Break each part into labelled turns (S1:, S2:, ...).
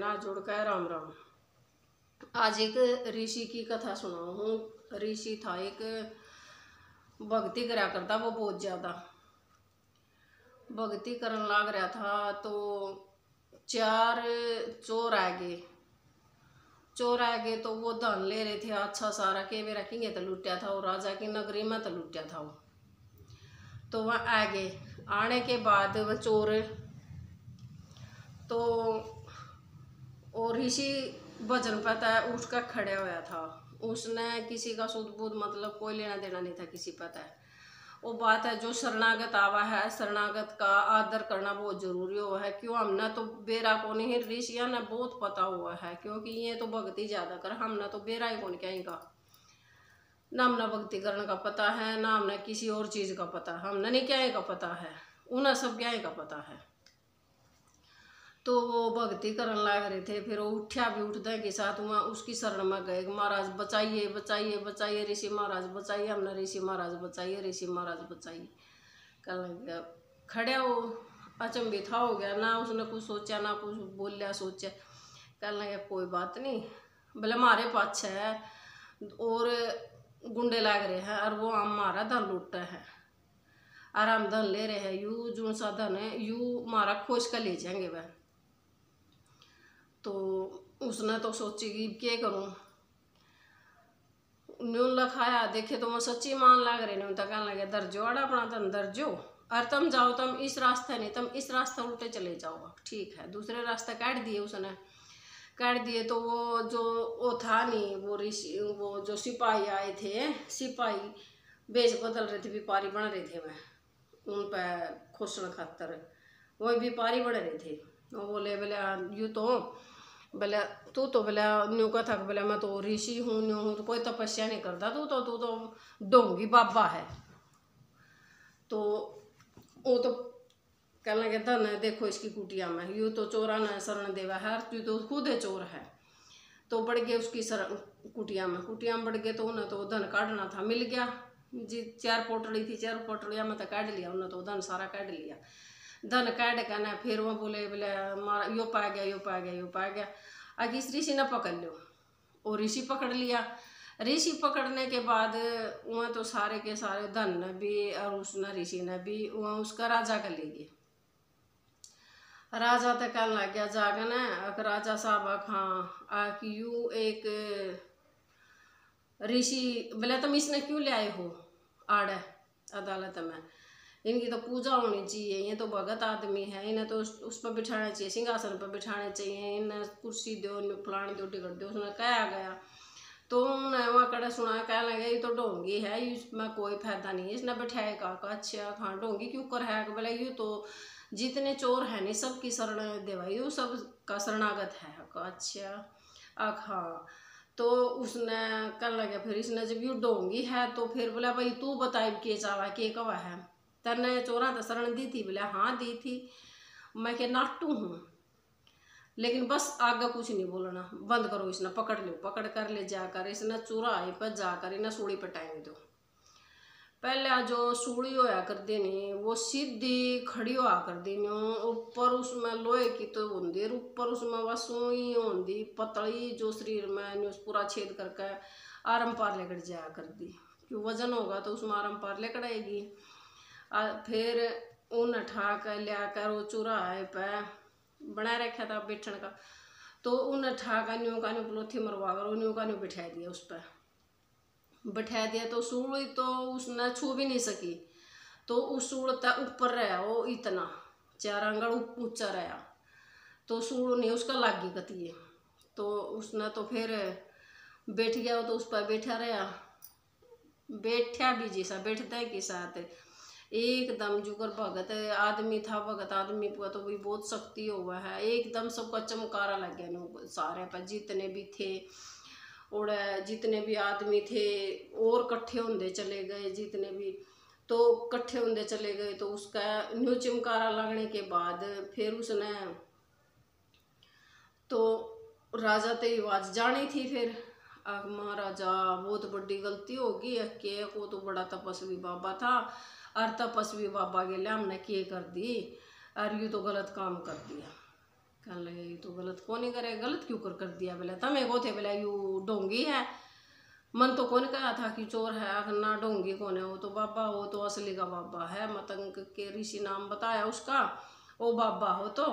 S1: ना जुड़ कर राम राम। आज एक ऋषि की कथा सुनाऊं हूँ। ऋषि था एक, भक्ति करा करता वो बहुत ज्यादा भक्ति करने लग रहा था। तो चार चोर आ गए तो वो धन ले रहे थे अच्छा सारा के वे रखेंगे तो लुटिया था। और राजा की नगरी में तो लुटिया था वो। तो वह आ गए, आने के बाद वह चोर तो और ऋषि भजन पता है उसका खड़ा होया था। उसने किसी का सुध बुध मतलब कोई लेना देना नहीं था किसी पता है। वो बात है जो शरणागत आवा है, शरणागत का आदर करना बहुत जरूरी हुआ है। क्यों हमने तो बेरा को नहीं, ऋषिया ने बहुत पता हुआ है क्योंकि ये तो भक्ति ज्यादा कर, हमने तो बेरा ही कौन कहेगा ना। हमने भक्ति करने का पता है ना हमने किसी और चीज का पता है, हमने नहीं क्या का पता है, उन्हें सब क्या का पता है। तो वो भक्ति करने लग रहे थे। फिर वो उठा भी उठने के साथ वहाँ उसकी शरण में गए, महाराज बचाइए बचाइए बचाइए, ऋषि महाराज बचाइए, हमने ऋषि महाराज बचाइए, ऋषि महाराज बचाइए। कहने खड़े वो अचंभित हो गया, ना उसने कुछ सोचा ना कुछ बोलिया सोचा। कहने लगे कोई बात नहीं, बोले हमारे पास है और गुंडे लग रहे हैं और वो हमारा धन लूट रहे हैं और हम धन ले रहे हैं, यू जो सा धन है यू हमारा खोज कर ले जाएंगे वह। तो उसने तो सोची कि क्या करूं, न्यून लखाया देखे तो मैं सच्ची मान लग रही नहीं। तो कहने लगे दर्जो अड़ा अपना धन दर्जो और तुम जाओ, तुम इस रास्ते नहीं, तुम इस रास्ते उल्टे चले जाओ। ठीक है, दूसरे रास्ते काट दिए उसने, काट दिए। तो वो जो वो था नहीं वो ऋषि, वो जो सिपाही आए थे, सिपाही बेच बदल रहे थे, व्यापारी बन रहे थे वह उन पर खोसण खातर, वही व्यापारी बन रहे थे। वो बोले बोले यू तो बोले तू तो बोले न्यू का था, बोले मैं तो ऋषि हूँ न्यू हूँ तो कोई तपस्या नहीं करता, तू तो डोंगी बाबा है। तो वो तो कहने लगे धन है देखो इसकी कुटिया में, यू तो चोरा न शरण देवा है, तू तो खुद है चोर है। तो बढ़ गए उसकी शरण कुटिया में बढ़ गए। तो उन्हें तो धन काटना था, मिल गया जी, 4 पोटली थी, 4 पोटलिया में तो काट लिया उन्हें, तो धन सारा काट लिया। धन काट कर ना फिर वो बोले बोले मारा यो पा गया यो पा गया यो पा गया। आगे इस ऋषि ने पकड़ लो और ऋषि पकड़ लिया। ऋषि पकड़ने के बाद वहाँ तो सारे के सारे धन ने भी और उसने ऋषि ने भी वहाँ उसका राजा कर ले गए। राजा तो कहने लग गया जाकर ना अगर राजा साहब हाँ आ यू एक ऋषि बोले तुम इसने क्यों ले आए हो आड़े अदालत में, इनकी तो पूजा होनी चाहिए, ये तो भगत आदमी है, इन्हें तो उस पर बिठाना चाहिए, सिंहासन पर बिठाने चाहिए, इन्हें कुर्सी दो फलानी दो टिकट दो। उसने कहा गया तो उन्हें वहाँ कड़े सुना, कह लगे ये तो ढोंगी है, इसमें कोई फायदा नहीं है, इसने बैठाए का अच्छा हाँ ढोंगी क्यों कर है, बोले यू तो जितने चोर है नहीं सबकी शरण देवाई, यू सब का शरणागत है। अच्छा हाँ। तो उसने कर लगे फिर इसने जब यू ढोंगी है तो फिर बोला भाई तू बता के चावा के कवा है, तेने चोरा तो शरण दी थी, बोले हाँ दी थी, मैं के नाटू हूँ लेकिन बस आगे कुछ नहीं बोलना, बंद करो, इसने पकड़ लो, पकड़ कर ले जाकर इसने चौराहे पर जाकर इन्हें सूढ़ी पटाएंगे। दो पहले जो सूढ़ी होया कर देनी वो सीधी खड़ी होया कर देनी, ऊपर उसमें लोहे की तो होंगी, ऊपर उसमें वह सुई होंगी पतली जो शरीर में पूरा छेद करके आरम पार लेकर जाया कर दी, क्यों वजन होगा तो उसमें आरम पार लेकर आएगी। फिर ऊन उठा कर लिया कर वो चौराहे पे बना रखा था बैठने का, तो ऊन उठा कर न्यू का न्यू पलोथी मरवा कर न्यू का न्यू बिठा दिया, उस पर बिठा दिया। तो सूढ़ तो उसने छू भी नहीं सकी, तो उस सूढ़ तक ऊपर रहा वो इतना 4 आंगल ऊंचा रहा, तो सूढ़ नहीं उसका लागी कतिए। तो उसने तो फिर बैठ गया, तो उस पर बैठा रहा, बैठा भी जैसा बैठता है के साथ एकदम जुगर भगत आदमी था, भगत आदमी पर तो भी बहुत शक्ति हुआ है, एकदम सबका चमकारा लग गया सारे पर जितने भी थे और जितने भी आदमी थे और कट्ठे होंदे चले गए, जितने भी तो कट्ठे होंदे चले गए। तो उसका न्यू चमकारा लगने के बाद फिर उसने तो राजा ते आवाज जानी थी, फिर महाराजा बहुत बड़ी गलती होगी, के को तो बड़ा तपस्वी बाबा था और तपस्वी बाबा के लिए हमने के कर दी और यू तो गलत काम कर दिया। कहने लगे ये तो गलत कौन ही करे, गलत क्यों कर दिया बोले, तमें को थे बोले यू ढोंगी है, मन तो कौन कहा था कि चोर है, आखिर ना ढोंगी कौन है, वो तो बाबा, वो तो असली का बाबा है, मतंग के ऋषि नाम बताया उसका, वो बाबा हो तो।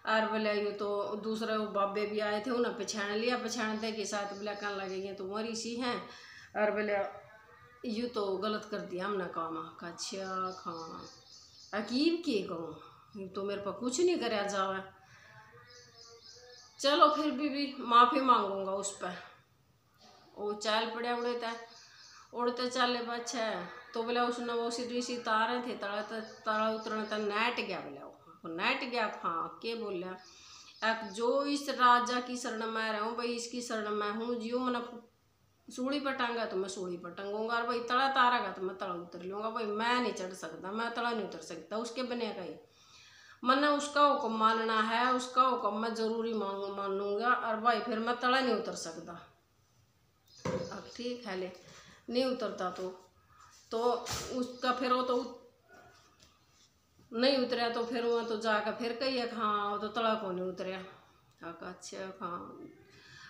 S1: और बोले यू तो दूसरे वो बाबे भी आए थे, उन्हें पहचान लिया, पहचानते के साथ बोले कहने लगे ये तो वो ऋषि हैं, और बोले यू तो गलत कर दिया हमने काम। अच्छा हाँ अकीब की कहूँ, तो मेरे पर कुछ नहीं कराया जावा, चलो फिर भी माफ़ी मांगूंगा उस पर। वो चाल पड़े उड़े उड़ते चाले बच्चे, तो बोले उसने वो ऋषि तारे थे तड़ा उतरने तक नेट गया, बोले वो नेट गया। हाँ के बोलिया एक जो इस राजा की शरण में रहा हूँ भाई, इसकी शरण में हूँ, जियो मैंने सूढ़ी पर टांगा तो मैं सूढ़ी पर टंगूंगा, और भाई तड़ा तारागा तो मैं तड़ा उतर लूँगा, भाई मैं नहीं चढ़ सकता, मैं तड़ा नहीं उतर सकता उसके बने का ही, मैंने उसका हुक्म मानना है, उसका हुक्म मैं जरूरी मानूंगा, और भाई फिर मैं तड़ा नहीं उतर सकता। अब ठीक है ले नहीं उतरता तो उसका फिर वो तो नहीं उतरा, तो फिर वहाँ तो जाकर फिर कही है हाँ वो तो तड़ा को नहीं उतरा। अच्छा हाँ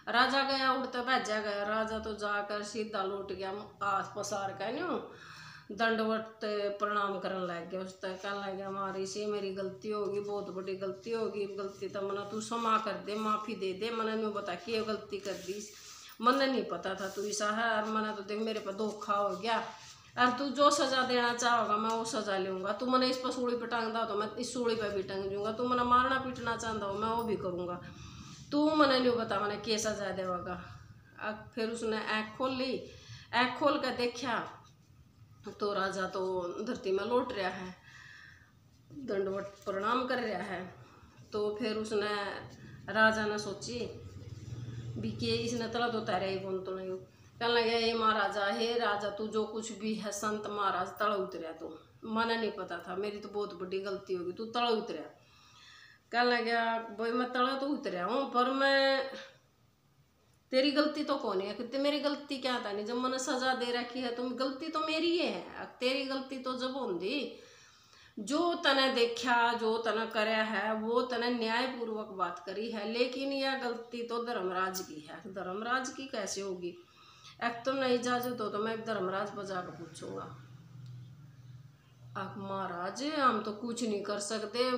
S1: राजा गया उड़ता भेजा गया, राजा तो जाकर सीधा लौट गया आस पसार का न्यू दंडवत प्रणाम करने लग गया, उस तक कहने लग गया हमारी से मेरी गलती होगी, बहुत बड़ी गलती होगी, गलती तो मना तू क्षमा कर दे, माफ़ी दे दे, मैंने नहीं बता कि गलती कर दी, मैंने नहीं पता था तू ऐसा है, और मैंने तो देख मेरे पर धोखा हो गया, और तू जो सज़ा देना चाहोगा मैं वो सज़ा लूँगा, तू मैंने इस पर सूढ़ी पर टांगदा हो तो मैं इस सूढ़ी पर भी टांग दूँगा, तू मैंने मारना पीटना चाहता हो मैं वो भी करूँगा, तू मैंने नहीं बता मैंने क्या सजा देगा। अब फिर उसने आँख खोल ली, आँख खोल कर देखा तो राजा तो धरती में लौट रहा है, दंडवत प्रणाम कर रहा है। तो फिर उसने राजा ने सोची भी कि इसने तला तो तैरा ही कौन तो नहीं, कहने लगे हे महाराजा, हे राजा तू जो कुछ भी है संत महाराज तला उतरा, तो मैंने नहीं पता था, मेरी तो बहुत बड़ी गलती होगी, तू तला उतरा। कहने लगा भाई मैं तला तो उतरा हूँ, पर मैं तेरी गलती तो कौन है, कि मेरी गलती क्या था नहीं, जब मैंने सजा दे रखी है तो गलती तो मेरी ही है, तेरी गलती तो जब होंगी, जो तने देखा जो तने करया है वो तने न्यायपूर्वक बात करी है, लेकिन यह गलती तो धर्मराज की है। धर्मराज की कैसे होगी, एक तो नहीं इजाजत हो तो मैं धर्मराज बजा कर पूछूंगा। अब महाराज हम तो कुछ नहीं कर सकते,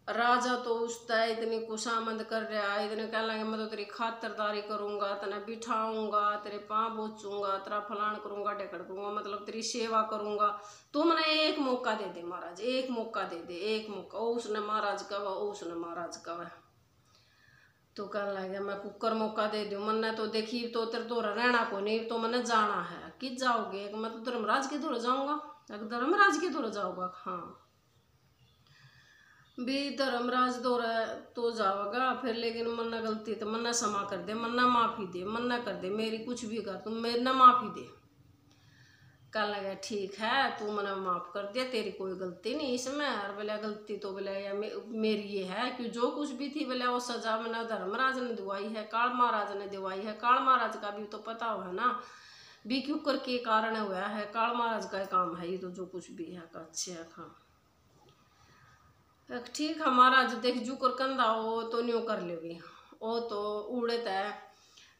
S1: राजा तो उसका इतनी खुशामद कर रहा है, इतने कह लगे मैं तो तेरी खातिरदारी करूंगा, तेने बिठाऊंगा, तेरे पाँव पोछूंगा, तेरा फलान करूंगा ढेकड़ करूंगा, मतलब तेरी सेवा करूंगा, तो मैंने एक मौका दे दे महाराज, एक मौका दे दे, एक मौका। ओ उसने महाराज कहा, ओ उसने महाराज कहा, तो कहने लगे मैं कुकर मौका दे दूँ, मैंने तो देखी तो तेरे तो रहना को नहीं, तो मैंने जाना है कि जाओगे, मैं तो धर्मराज के दौर जाऊँगा, धर्मराज के दौर जाऊँगा। हाँ भी धर्मराज दौर तो जाओगा फिर, लेकिन मन्ना गलती तो मन्ना क्षमा कर दे, मन्ना माफ़ी दे, मन्ना कर दे, मेरी कुछ भी कर तुम मेरे ना माफ़ी दे। कहने लगा ठीक है तू मना माफ़ कर दिया, तेरी कोई गलती नहीं इसमें, और बोले गलती तो बोले या मेरी ये है कि जो कुछ भी थी बोले वो सजा मैंने धर्मराज ने दिवाई है, काल महाराज ने दिवाई है, काल महाराज का भी तो पता हो है ना भी क्यों कर के कारण हुआ है, काल महाराज का काम है ये तो जो कुछ भी है। अच्छा हाँ ठीक है महाराज देख जू कर कंधा हो तो न्यू कर लेगी, वो तो उड़े तय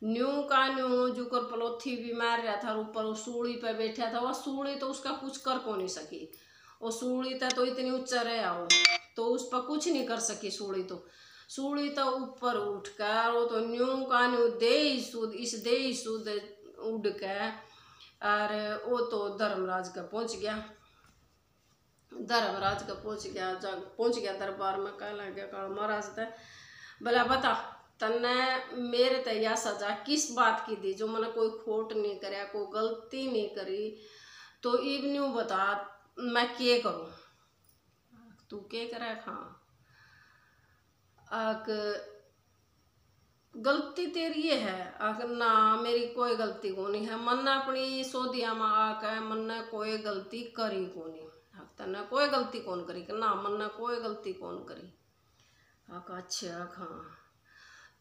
S1: न्यू का न्यू जू कर पलोथी भी मार रहा था, ऊपर वो सूढ़ी पे बैठा था, वह सूढ़ी तो उसका कुछ कर को नहीं सकी, वो सूढ़ी था तो इतनी ऊंचा रहा हो तो उस पर कुछ नहीं कर सकी सूढ़ी तो ऊपर उठ कर वो तो न्यू का न्यू दे सुध उड़ के, और वो तो धर्मराज का पहुंच गया, धर्मराज का पहुंच गया दरबार में। कह लग गया काल महाराज ते भला बता तन्ने मेरे ते यह सजा किस बात की दी, जो मैंने कोई खोट नहीं करया, कोई गलती नहीं करी, तो इवन्यू बता मैं क्या करूं, तू क्या करे। हाँ आक गलती तेरी ये है, आख ना मेरी कोई गलती को नहीं है, मन अपनी सोदिया में आकर मन कोई गलती करी को नहीं, तने कोई गलती कौन करी ना, मन ने कोई गलती कौन करी। अच्छा हाँ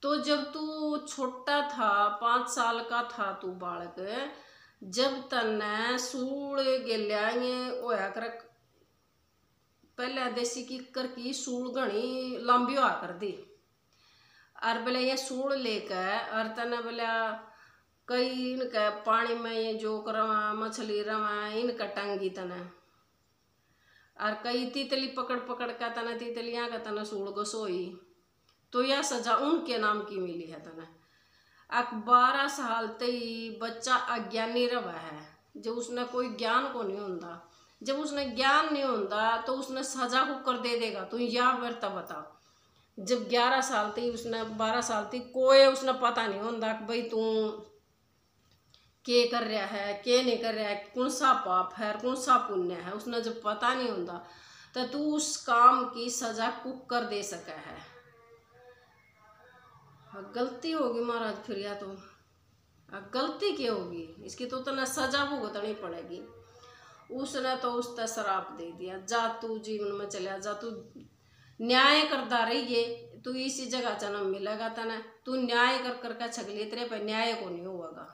S1: तो जब तू छोटा था 5 साल का था तू बालक, जब तने सूल गेलिया होया कर, पहले देसी की कर की सूल घनी लंबी हुआ कर दी, और बोले ये सूड़ लेकर और तने बोला कई इनका पानी में ये जोक रवा मछली रवा इनका टंगी तने और कई तीतली पकड़ पकड़ का तना तीतलियाँ का तना सूड़ गसोई। तो यह सजा उनके नाम की मिली है तना। 12 साल तई बच्चा अज्ञानी रवा है, जब उसने कोई ज्ञान को नहीं होता। जब उसने ज्ञान नहीं होता तो उसने सजा को कर दे देगा। तो या वर्ता बता, जब 11 साल तक उसने 12 साल तक कोई उसने पता नहीं होता कि भाई तू के कर रहा है के नहीं कर रहा है, कौन सा पाप है कौन सा पुण्य है, उसने जब पता नहीं होता तो तू उस काम की सजा कुक कर दे सका है। गलती होगी महाराज फिर या तो गलती क्या होगी इसकी तो ना सजा भुगतनी पड़ेगी। उसने तो उस तरह श्राप दे दिया, जा तू जीवन में चला जा, तू न्याय करता रहिए, तू इसी जगह जन्म मिलेगा तना, तू न्याय कर करके छगली तेरे पे न्याय को नहीं होगा।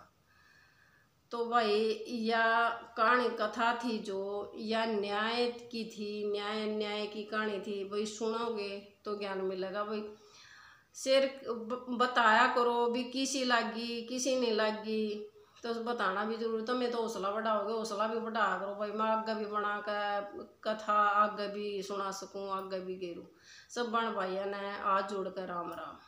S1: तो भाई यह कहानी कथा थी जो या न्याय की थी, न्याय की कहानी थी। भाई सुनोगे तो ज्ञान मिलेगा। भाई शेर बताया करो भी किसी लागी किसी नहीं लागी तो बताना भी जरूरी। तो मैं तो हौसला बढ़ाओगे हौसला भी बढ़ाया करो भाई, मैं आगे भी बना कर कथा आगे भी सुना सकूँ आगे भी गेरू सब बन भाइया ने आज जोड़ कर राम राम।